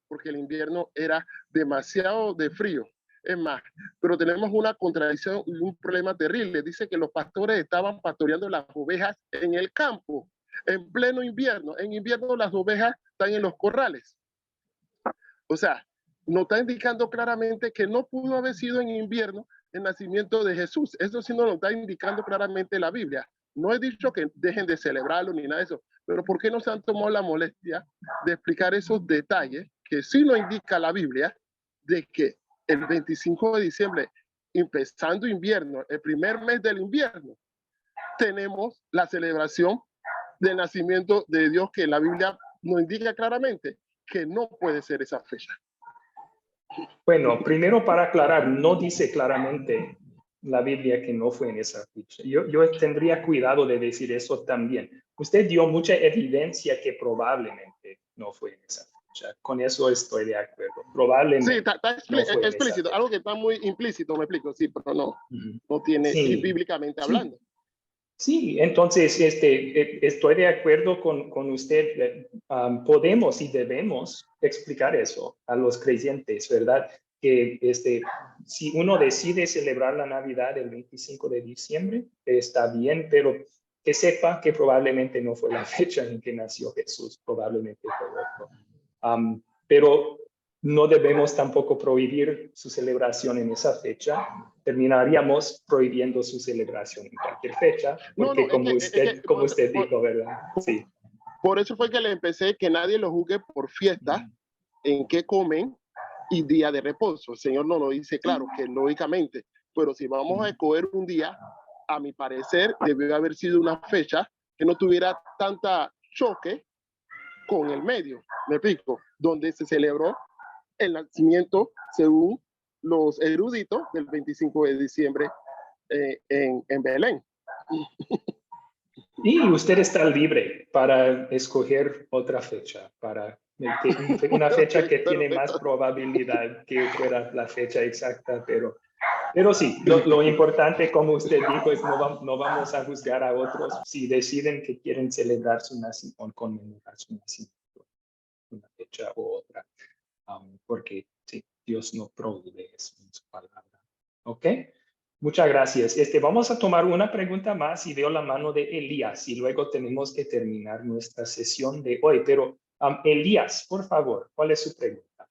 porque el invierno era demasiado de frío. Es más, pero tenemos una contradicción y un problema terrible. Dice que los pastores estaban pastoreando las ovejas en el campo, en pleno invierno. En invierno las ovejas están en los corrales. O sea, nos está indicando claramente que no pudo haber sido en invierno el nacimiento de Jesús. Eso sí nos lo está indicando claramente la Biblia. No he dicho que dejen de celebrarlo ni nada de eso, pero ¿por qué no se han tomado la molestia de explicar esos detalles que sí nos indica la Biblia de que el 25 de diciembre, empezando invierno, el primer mes del invierno, tenemos la celebración del nacimiento de Dios, que la Biblia nos indica claramente que no puede ser esa fecha? Bueno, primero para aclarar, no dice claramente la Biblia que no fue en esa fecha. Yo tendría cuidado de decir eso también. Usted dio mucha evidencia que probablemente no fue en esa fecha. Con eso estoy de acuerdo. Probablemente. Sí, está explícito, algo que está muy implícito, me explico, sí, pero no tiene, sí, bíblicamente hablando. Sí, entonces estoy de acuerdo con usted. Podemos y debemos explicar eso a los creyentes, ¿verdad? Que si uno decide celebrar la Navidad el 25 de diciembre, está bien, pero que sepa que probablemente no fue la fecha en que nació Jesús, probablemente fue otro. Pero no debemos tampoco prohibir su celebración en esa fecha. Terminaríamos prohibiendo su celebración en cualquier fecha, porque como usted dijo, ¿verdad? Sí. Por eso fue que le empecé que nadie lo juzgue por fiesta en que comen y día de reposo. El Señor no lo dice claro, que lógicamente, pero si vamos a escoger un día, a mi parecer, debió haber sido una fecha que no tuviera tanta choque con el medio, me explico, donde se celebró el nacimiento, según los eruditos, del 25 de diciembre en Belén. Y usted está libre para escoger otra fecha, una fecha Ok, que tiene más perfecto. probabilidad que fuera la fecha exacta, pero sí, lo importante, como usted dijo, es no vamos a juzgar a otros si deciden que quieren celebrar su nacimiento o conmemorar su nacimiento, una fecha u otra, porque sí, Dios no prohíbe eso en su palabra. ¿Ok? Muchas gracias. Vamos a tomar una pregunta más y veo la mano de Elías y luego tenemos que terminar nuestra sesión de hoy. Pero Elías, por favor, ¿cuál es su pregunta?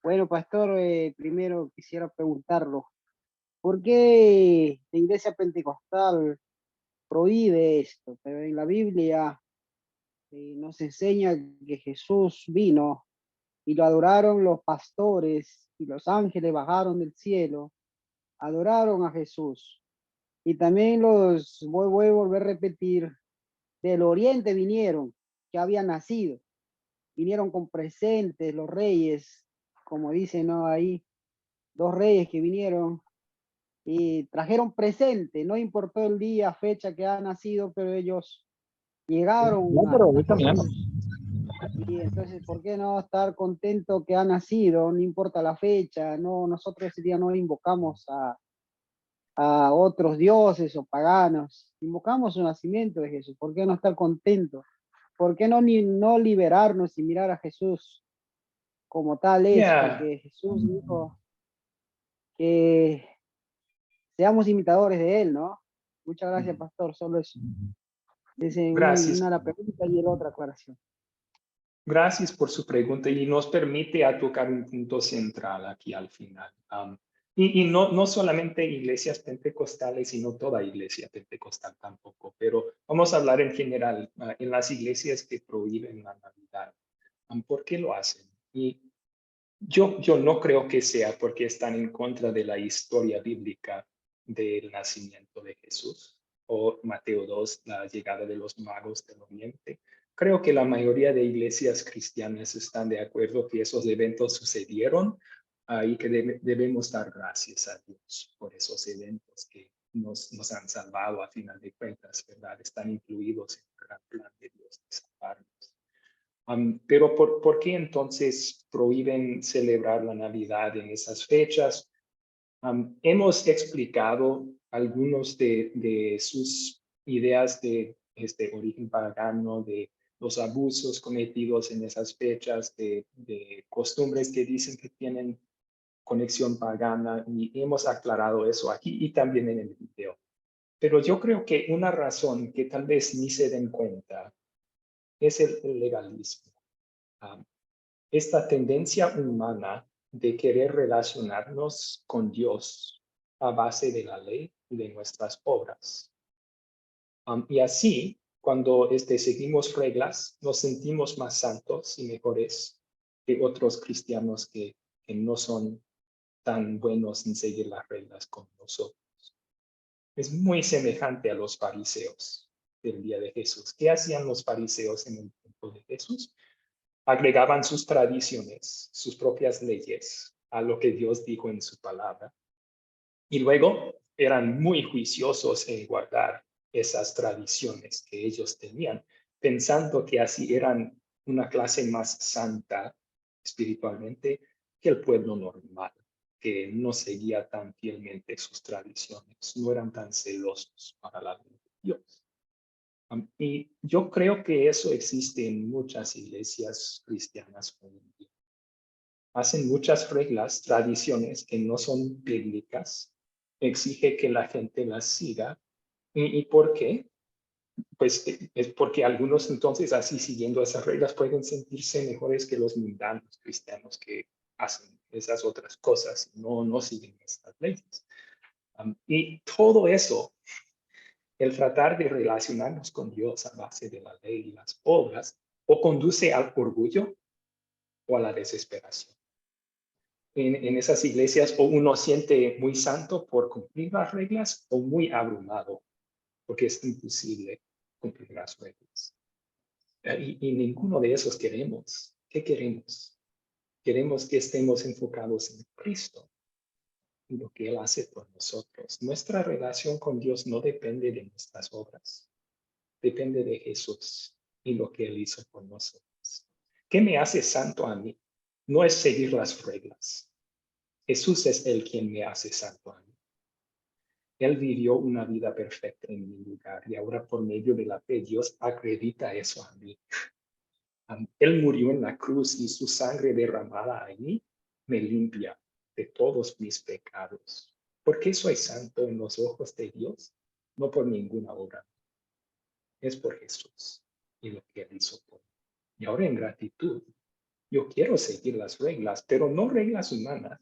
Bueno, pastor, primero quisiera preguntarlo, ¿por qué la iglesia pentecostal prohíbe esto? Pero en la Biblia nos enseña que Jesús vino y lo adoraron los pastores y los ángeles bajaron del cielo, adoraron a Jesús. Y también voy a volver a repetir, del oriente vinieron, que habían nacido, vinieron con presentes los reyes, como dicen, ¿no? Ahí, dos reyes que vinieron y trajeron presente, no importó el día, fecha que ha nacido, pero ellos llegaron No, pero voy a caminando. Jesús. Y entonces, ¿por qué no estar contento que ha nacido? No importa la fecha, no, nosotros ese día no invocamos a otros dioses o paganos, invocamos el nacimiento de Jesús. ¿Por qué no estar contento? ¿Por qué no liberarnos y mirar a Jesús como tal es? Yeah. Porque Jesús dijo que seamos imitadores de él, ¿no? Muchas gracias, pastor. Solo eso. Dice Gracias. la pregunta y la otra aclaración. Gracias por su pregunta y nos permite a tocar un punto central aquí al final. Y no solamente iglesias pentecostales, sino toda iglesia pentecostal tampoco, pero vamos a hablar en general en las iglesias que prohíben la Navidad. ¿Por qué lo hacen? Y yo no creo que sea porque están en contra de la historia bíblica del nacimiento de Jesús o Mateo 2, la llegada de los magos del Oriente. Creo que la mayoría de iglesias cristianas están de acuerdo que esos eventos sucedieron y que debemos dar gracias a Dios por esos eventos que nos han salvado a final de cuentas, ¿verdad? Están incluidos en el gran plan de Dios de salvarnos. Pero ¿por qué entonces prohíben celebrar la Navidad en esas fechas? Hemos explicado algunos de sus ideas de origen pagano, de los abusos cometidos en esas fechas, de costumbres que dicen que tienen conexión pagana, y hemos aclarado eso aquí y también en el video. Pero yo creo que una razón que tal vez ni se den cuenta es el legalismo. Esta tendencia humana de querer relacionarnos con Dios a base de la ley y de nuestras obras. Y así, cuando seguimos reglas, nos sentimos más santos y mejores que otros cristianos que no son tan buenos en seguir las reglas como nosotros. Es muy semejante a los fariseos del día de Jesús. ¿Qué hacían los fariseos en el tiempo de Jesús? Agregaban sus tradiciones, sus propias leyes a lo que Dios dijo en su palabra. Y luego eran muy juiciosos en guardar esas tradiciones que ellos tenían, pensando que así eran una clase más santa espiritualmente que el pueblo normal, que no seguía tan fielmente sus tradiciones, no eran tan celosos para la ley de Dios. Y yo creo que eso existe en muchas iglesias cristianas hoy en día. Hacen muchas reglas, tradiciones que no son bíblicas, exige que la gente las siga. ¿Y por qué? Pues es porque algunos entonces así siguiendo esas reglas pueden sentirse mejores que los mundanos cristianos que hacen esas otras cosas, no siguen estas leyes. Y todo eso, el tratar de relacionarnos con Dios a base de la ley y las obras, o conduce al orgullo o a la desesperación. En esas iglesias, o uno siente muy santo por cumplir las reglas, o muy abrumado porque es imposible cumplir las reglas. Y ninguno de esos queremos. ¿Qué queremos? Queremos que estemos enfocados en Cristo y lo que Él hace por nosotros. Nuestra relación con Dios no depende de nuestras obras, depende de Jesús y lo que Él hizo por nosotros. ¿Qué me hace santo a mí? No es seguir las reglas. Jesús es el quien me hace santo a mí. Él vivió una vida perfecta en mi lugar y ahora por medio de la fe Dios acredita eso a mí. Él murió en la cruz y su sangre derramada ahí me limpia de todos mis pecados. ¿Por qué soy santo en los ojos de Dios? No por ninguna obra. Es por Jesús y lo que Él hizo por mí. Y ahora en gratitud, yo quiero seguir las reglas, pero no reglas humanas,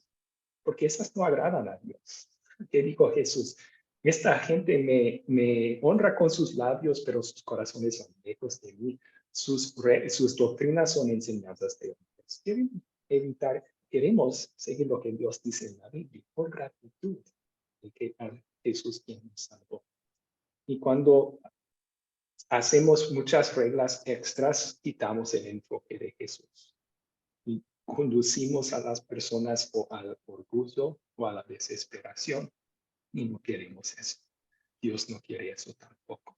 porque esas no agradan a Dios. ¿Qué dijo Jesús? Esta gente me honra con sus labios, pero sus corazones son lejos de mí. Sus doctrinas son enseñanzas de hombres. Queremos seguir lo que Dios dice en la Biblia, por gratitud de que a Jesús quien nos salvó. Y cuando hacemos muchas reglas extras, quitamos el enfoque de Jesús. Y conducimos a las personas o al orgullo o a la desesperación. Y no queremos eso. Dios no quiere eso tampoco.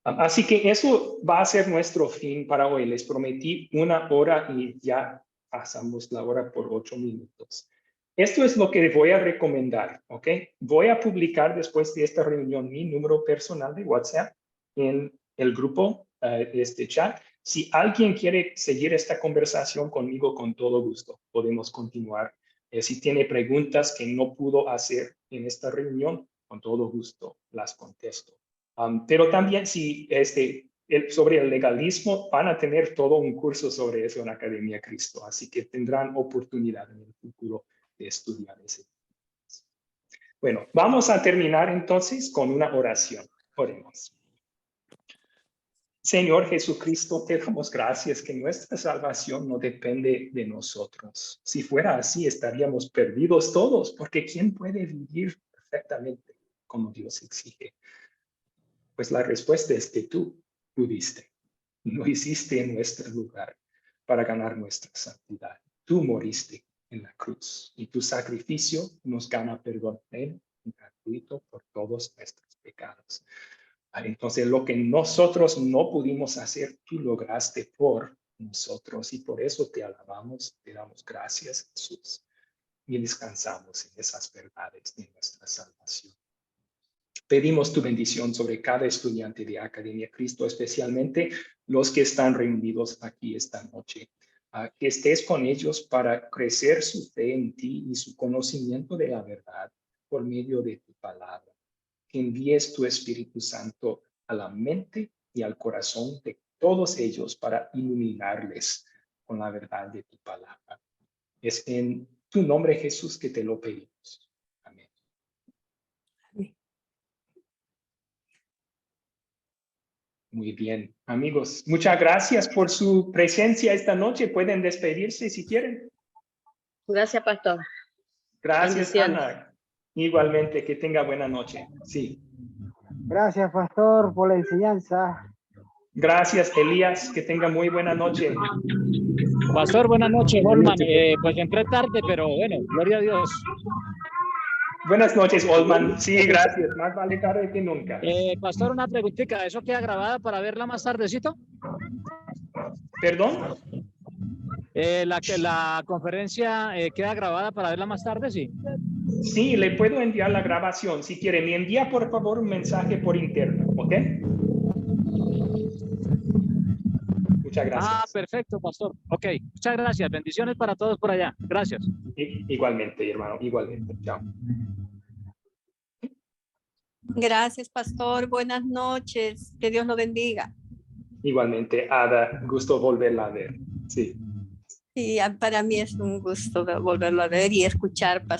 Así que eso va a ser nuestro fin para hoy. Les prometí 1 hora y ya pasamos la hora por 8 minutos. Esto es lo que voy a recomendar, ¿ok? Voy a publicar después de esta reunión mi número personal de WhatsApp en el grupo, este chat. Si alguien quiere seguir esta conversación conmigo, con todo gusto, podemos continuar. Si tiene preguntas que no pudo hacer en esta reunión, con todo gusto las contesto. Pero también si sobre el legalismo, van a tener todo un curso sobre eso en Academia Cristo, así que tendrán oportunidad en el futuro de estudiar ese. Bueno, vamos a terminar entonces con una oración. Oremos. Señor Jesucristo, te damos gracias que nuestra salvación no depende de nosotros. Si fuera así, estaríamos perdidos todos, porque ¿quién puede vivir perfectamente como Dios exige? Pues la respuesta es que tú pudiste. Lo hiciste en nuestro lugar para ganar nuestra santidad. Tú moriste en la cruz y tu sacrificio nos gana perdón pleno y gratuito por todos nuestros pecados. Entonces, lo que nosotros no pudimos hacer, tú lograste por nosotros y por eso te alabamos, te damos gracias, Jesús, y descansamos en esas verdades de nuestra salvación. Pedimos tu bendición sobre cada estudiante de Academia Cristo, especialmente los que están reunidos aquí esta noche. Que estés con ellos para crecer su fe en ti y su conocimiento de la verdad por medio de tu palabra. Que envíes tu Espíritu Santo a la mente y al corazón de todos ellos para iluminarles con la verdad de tu palabra. Es en tu nombre, Jesús, que te lo pedimos. Amén. Amén. Muy bien, amigos. Muchas gracias por su presencia esta noche. Pueden despedirse si quieren. Gracias, pastor. Gracias, Bendiciones. Ana. Igualmente, que tenga buena noche. Sí. Gracias, pastor, por la enseñanza. Gracias, Elías. Que tenga muy buena noche. Pastor, buenas noches, Holman. Pues entré tarde, pero bueno, gloria a Dios. Buenas noches, Olman. Sí, gracias. Más vale tarde que nunca. Pastor, una preguntita. ¿Eso queda grabada para verla más tardecito? ¿Perdón? La conferencia queda grabada para verla más tarde, ¿sí? Sí, le puedo enviar la grabación. Si quiere, me envía por favor un mensaje por interno, ¿ok? Muchas gracias. Ah, perfecto, pastor. Ok, muchas gracias. Bendiciones para todos por allá. Gracias. Igualmente, hermano. Igualmente. Chao. Gracias, pastor. Buenas noches. Que Dios lo bendiga. Igualmente, Ada. Gusto volverla a ver. Sí. Y para mí es un gusto volverlo a ver y escuchar, pastor.